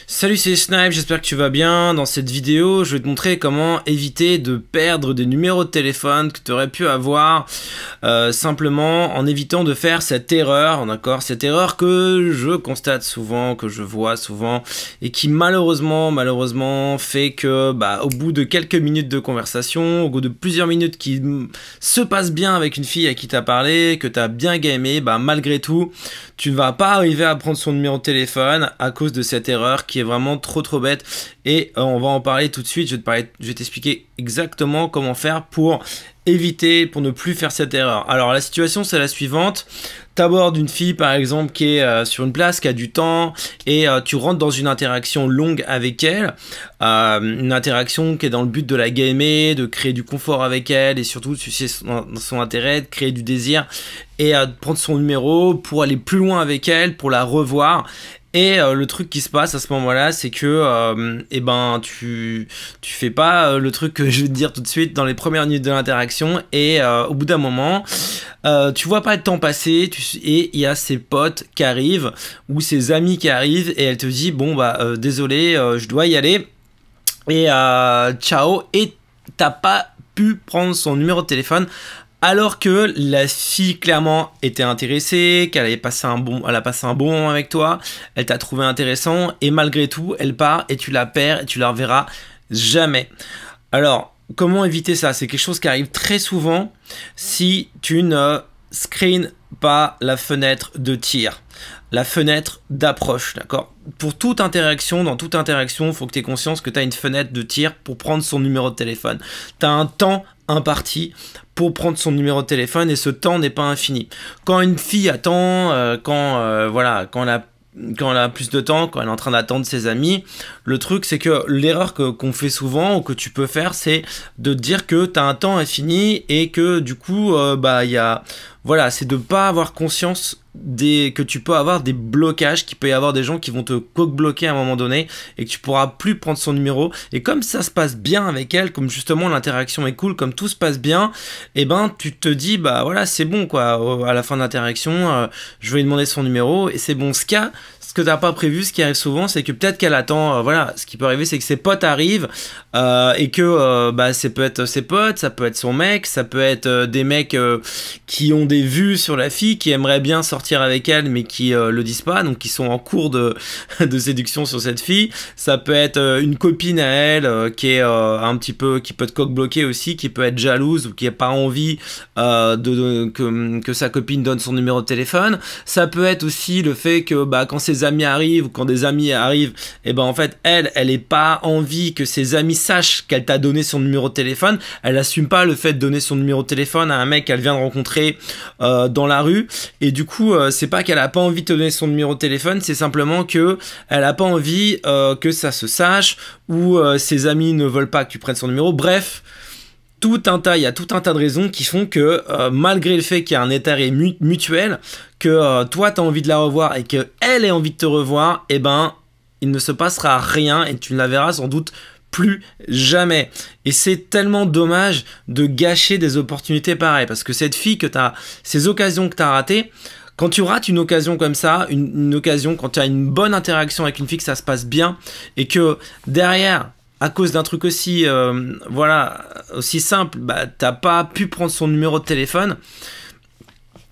Salut, c'est Snipe, j'espère que tu vas bien. Dans cette vidéo, je vais te montrer comment éviter de perdre des numéros de téléphone que tu aurais pu avoir simplement en évitant de faire cette erreur, d'accord? Cette erreur que je constate souvent, que je vois souvent et qui malheureusement fait que au bout de quelques minutes de conversation, au bout de plusieurs minutes qui se passent bien avec une fille à qui tu as parlé, que tu as bien gamé, malgré tout, tu ne vas pas arriver à prendre son numéro de téléphone à cause de cette erreur qui est vraiment trop bête. Et on va en parler tout de suite. Je vais t'expliquer exactement comment faire pour éviter, pour ne plus faire cette erreur. Alors la situation c'est la suivante. T'abordes une fille par exemple qui est sur une place, qui a du temps, et tu rentres dans une interaction longue avec elle, une interaction qui est dans le but de la gamer, de créer du confort avec elle, et surtout tu sais son intérêt, de créer du désir, et de prendre son numéro pour aller plus loin avec elle, pour la revoir. Et le truc qui se passe à ce moment-là, c'est que tu fais pas le truc que je vais te dire tout de suite dans les premières minutes de l'interaction, et au bout d'un moment, tu vois pas le temps passer, et il y a ses potes qui arrivent ou ses amis qui arrivent, et elle te dit bon désolé, je dois y aller, et ciao, et t'as pas pu prendre son numéro de téléphone. Alors que la fille clairement était intéressée, qu'elle a passé un bon moment avec toi, elle t'a trouvé intéressant, et malgré tout, elle part et tu la perds et tu la reverras jamais. Alors, comment éviter ça? C'est quelque chose qui arrive très souvent si tu ne screens pas la fenêtre de tir, la fenêtre d'approche, d'accord? Pour toute interaction, dans toute interaction, il faut que tu aies conscience que tu as une fenêtre de tir pour prendre son numéro de téléphone. Tu as un temps imparti pour prendre son numéro de téléphone, et ce temps n'est pas infini. Quand une fille attend, quand elle a plus de temps, quand elle est en train d'attendre ses amis, le truc c'est que l'erreur qu'on fait souvent, ou que tu peux faire, c'est de dire que tu as un temps infini, et que du coup c'est de pas avoir conscience que tu peux avoir des blocages, qu'il peut y avoir des gens qui vont te bloquer à un moment donné, et que tu pourras plus prendre son numéro. Et comme ça se passe bien avec elle, comme justement l'interaction est cool, comme tout se passe bien, et tu te dis c'est bon quoi, à la fin de l'interaction, je vais lui demander son numéro, et c'est bon. Ce que t'as pas prévu, ce qui arrive souvent, c'est que peut-être qu'elle attend, ce qui peut arriver, c'est que ses potes arrivent, et que ça peut être ses potes, ça peut être son mec, ça peut être des mecs qui ont des vues sur la fille, qui aimeraient bien sortir avec elle, mais qui le disent pas, donc qui sont en cours de séduction sur cette fille. Ça peut être une copine à elle qui est un petit peu, qui peut te bloquer aussi, qui peut être jalouse, ou qui n'a pas envie que sa copine donne son numéro de téléphone. Ça peut être aussi le fait que quand ses amis arrivent, ou quand des amis arrivent, en fait elle est pas envie que ses amis sachent qu'elle t'a donné son numéro de téléphone. Elle assume pas le fait de donner son numéro de téléphone à un mec qu'elle vient de rencontrer dans la rue, et du coup c'est pas qu'elle a pas envie de te donner son numéro de téléphone, c'est simplement que elle a pas envie que ça se sache, ou ses amis ne veulent pas que tu prennes son numéro. Bref, il y a tout un tas de raisons qui font que malgré le fait qu'il y a un intérêt mutuel, que toi tu as envie de la revoir et que elle ait envie de te revoir, il ne se passera rien, et tu ne la verras sans doute plus jamais. Et c'est tellement dommage de gâcher des opportunités pareilles, parce que cette fille ces occasions que tu as ratées, quand tu rates une occasion comme ça, une occasion, quand tu as une bonne interaction avec une fille, que ça se passe bien, et que derrière, à cause d'un truc aussi aussi simple, t'as pas pu prendre son numéro de téléphone.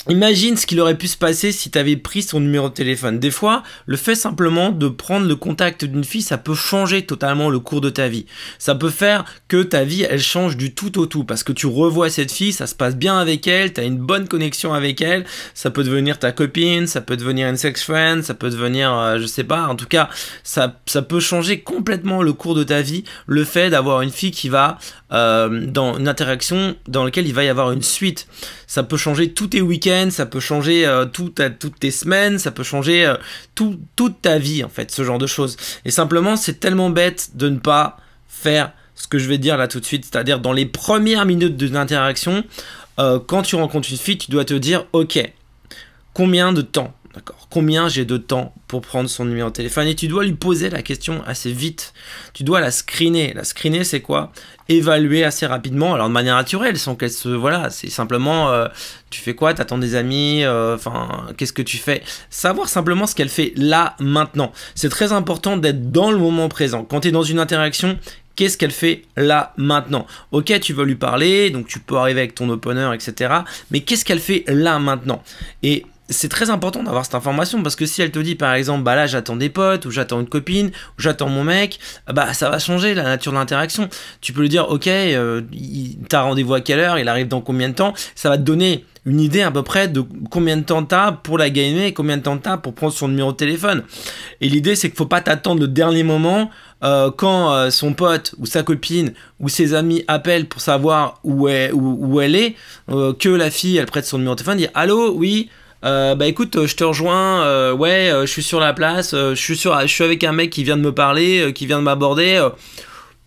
Imagine ce qu'il aurait pu se passer si tu avais pris son numéro de téléphone. Des fois, le fait simplement de prendre le contact d'une fille, ça peut changer totalement le cours de ta vie. Ça peut faire que ta vie, elle change du tout au tout, parce que tu revois cette fille, ça se passe bien avec elle, tu as une bonne connexion avec elle, ça peut devenir ta copine, ça peut devenir une sex friend, ça peut devenir, je sais pas, en tout cas, ça peut changer complètement le cours de ta vie, le fait d'avoir une fille qui va dans une interaction dans laquelle il va y avoir une suite. Ça peut changer tous tes week-ends, ça peut changer toutes tes semaines, ça peut changer toute ta vie en fait, ce genre de choses. Et simplement, c'est tellement bête de ne pas faire ce que je vais dire là tout de suite, c'est-à-dire dans les premières minutes d'une interaction, quand tu rencontres une fille, tu dois te dire ok, combien de temps, D'accord. Combien j'ai de temps pour prendre son numéro de téléphone? Et tu dois lui poser la question assez vite. Tu dois la screener. La screener, c'est quoi? Évaluer assez rapidement, alors de manière naturelle, sans qu'elle se... Voilà, c'est simplement, tu fais quoi? T'attends des amis? Enfin, qu'est-ce que tu fais? Savoir simplement ce qu'elle fait là, maintenant. C'est très important d'être dans le moment présent. Quand tu es dans une interaction, qu'est-ce qu'elle fait là, maintenant? Ok, tu veux lui parler, donc tu peux arriver avec ton opener, etc. Mais qu'est-ce qu'elle fait là, maintenant? Et c'est très important d'avoir cette information parce que si elle te dit par exemple bah là j'attends des potes ou j'attends une copine ou j'attends mon mec, bah ça va changer la nature de l'interaction. Tu peux lui dire ok, t'as rendez-vous à quelle heure, il arrive dans combien de temps, ça va te donner une idée à peu près de combien de temps t'as pour la gamer et combien de temps t'as pour prendre son numéro de téléphone. Et l'idée c'est qu'il faut pas t'attendre le dernier moment quand son pote ou sa copine ou ses amis appellent pour savoir où elle est, que la fille elle prête son numéro de téléphone, dire allô, oui. Bah écoute, je te rejoins, ouais, je suis sur la place, je suis avec un mec qui vient de me parler, qui vient de m'aborder,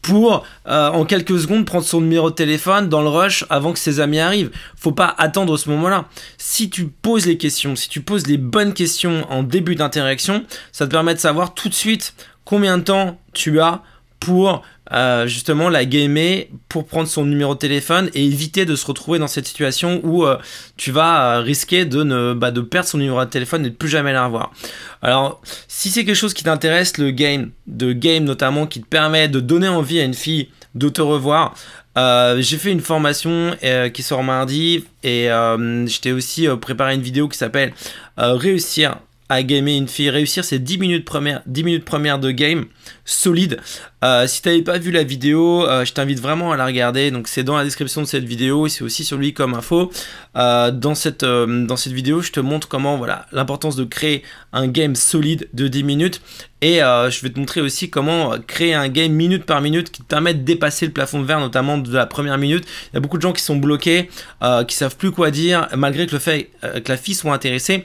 pour en quelques secondes prendre son numéro de téléphone dans le rush avant que ses amis arrivent. Faut pas attendre ce moment-là. Si tu poses les questions, si tu poses les bonnes questions en début d'interaction, ça te permet de savoir tout de suite combien de temps tu as pour justement la gamer, pour prendre son numéro de téléphone et éviter de se retrouver dans cette situation où tu vas risquer de perdre son numéro de téléphone et de plus jamais la revoir. Alors si c'est quelque chose qui t'intéresse, le game notamment qui te permet de donner envie à une fille de te revoir, j'ai fait une formation qui sort mardi et je t'ai aussi préparé une vidéo qui s'appelle réussir à gamer une fille. Réussir, c'est 10 minutes premières de game solide. Si tu n'avais pas vu la vidéo, je t'invite vraiment à la regarder. Donc c'est dans la description de cette vidéo et c'est aussi sur lui comme info. Dans cette vidéo, je te montre comment, voilà, l'importance de créer un game solide de 10 minutes. Et je vais te montrer aussi comment créer un game minute par minute qui te permet de dépasser le plafond de verre, notamment de la première minute. Il y a beaucoup de gens qui sont bloqués, qui savent plus quoi dire, malgré que le fait que la fille soit intéressée,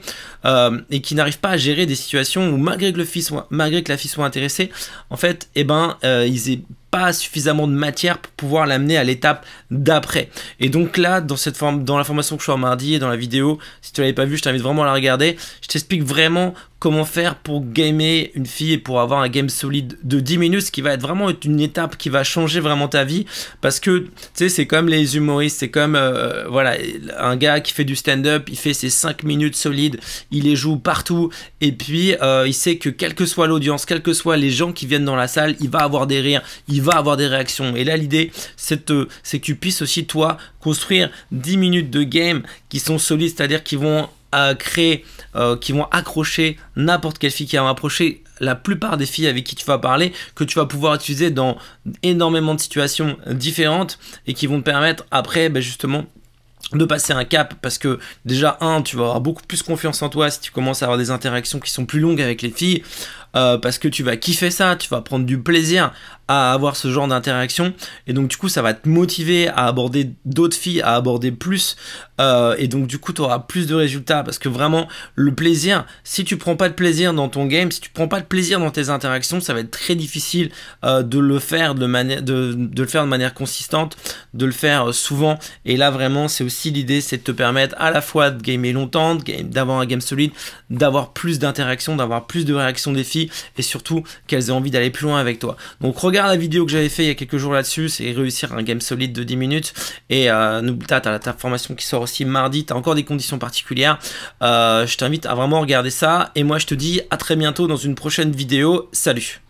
et qui n'arrivent pas à gérer des situations où malgré que la fille soit intéressée, en fait, ils n'aient pas suffisamment de matière pour pouvoir l'amener à l'étape d'après. Et donc là, dans la formation que je suis en mardi et dans la vidéo, si tu l'avais pas vu, je t'invite vraiment à la regarder. Je t'explique vraiment comment faire pour gamer une fille et pour avoir un game solide de 10 minutes, ce qui va être vraiment une étape qui va changer vraiment ta vie, parce que tu sais, c'est comme les humoristes, c'est comme voilà, un gars qui fait du stand-up, il fait ses 5 minutes solides, il les joue partout, et puis il sait que quelle que soit l'audience, quels que soient les gens qui viennent dans la salle, il va avoir des rires, il va avoir des réactions. Et là, l'idée, c'est que tu puisses aussi, toi, construire 10 minutes de game qui sont solides, c'est-à-dire qui vont qui vont accrocher n'importe quelle fille, qui va approcher la plupart des filles avec qui tu vas parler, que tu vas pouvoir utiliser dans énormément de situations différentes et qui vont te permettre après, justement, de passer un cap, parce que déjà tu vas avoir beaucoup plus confiance en toi si tu commences à avoir des interactions qui sont plus longues avec les filles, parce que tu vas kiffer ça, tu vas prendre du plaisir à avoir ce genre d'interaction, et donc du coup ça va te motiver à aborder d'autres filles, à aborder plus, et donc du coup tu auras plus de résultats, parce que vraiment le plaisir, si tu prends pas de plaisir dans ton game, si tu prends pas de plaisir dans tes interactions, ça va être très difficile de le faire de manière consistante, de le faire souvent. Et là vraiment c'est aussi l'idée, c'est de te permettre à la fois de gamer longtemps, d'avoir un game solide, d'avoir plus d'interactions, d'avoir plus de réactions des filles, et surtout qu'elles aient envie d'aller plus loin avec toi. Donc regarde la vidéo que j'avais fait il y a quelques jours là-dessus, c'est réussir un game solide de 10 minutes, et t'as ta formation qui sort aussi mardi, t'as encore des conditions particulières, je t'invite à vraiment regarder ça, et moi je te dis à très bientôt dans une prochaine vidéo, salut.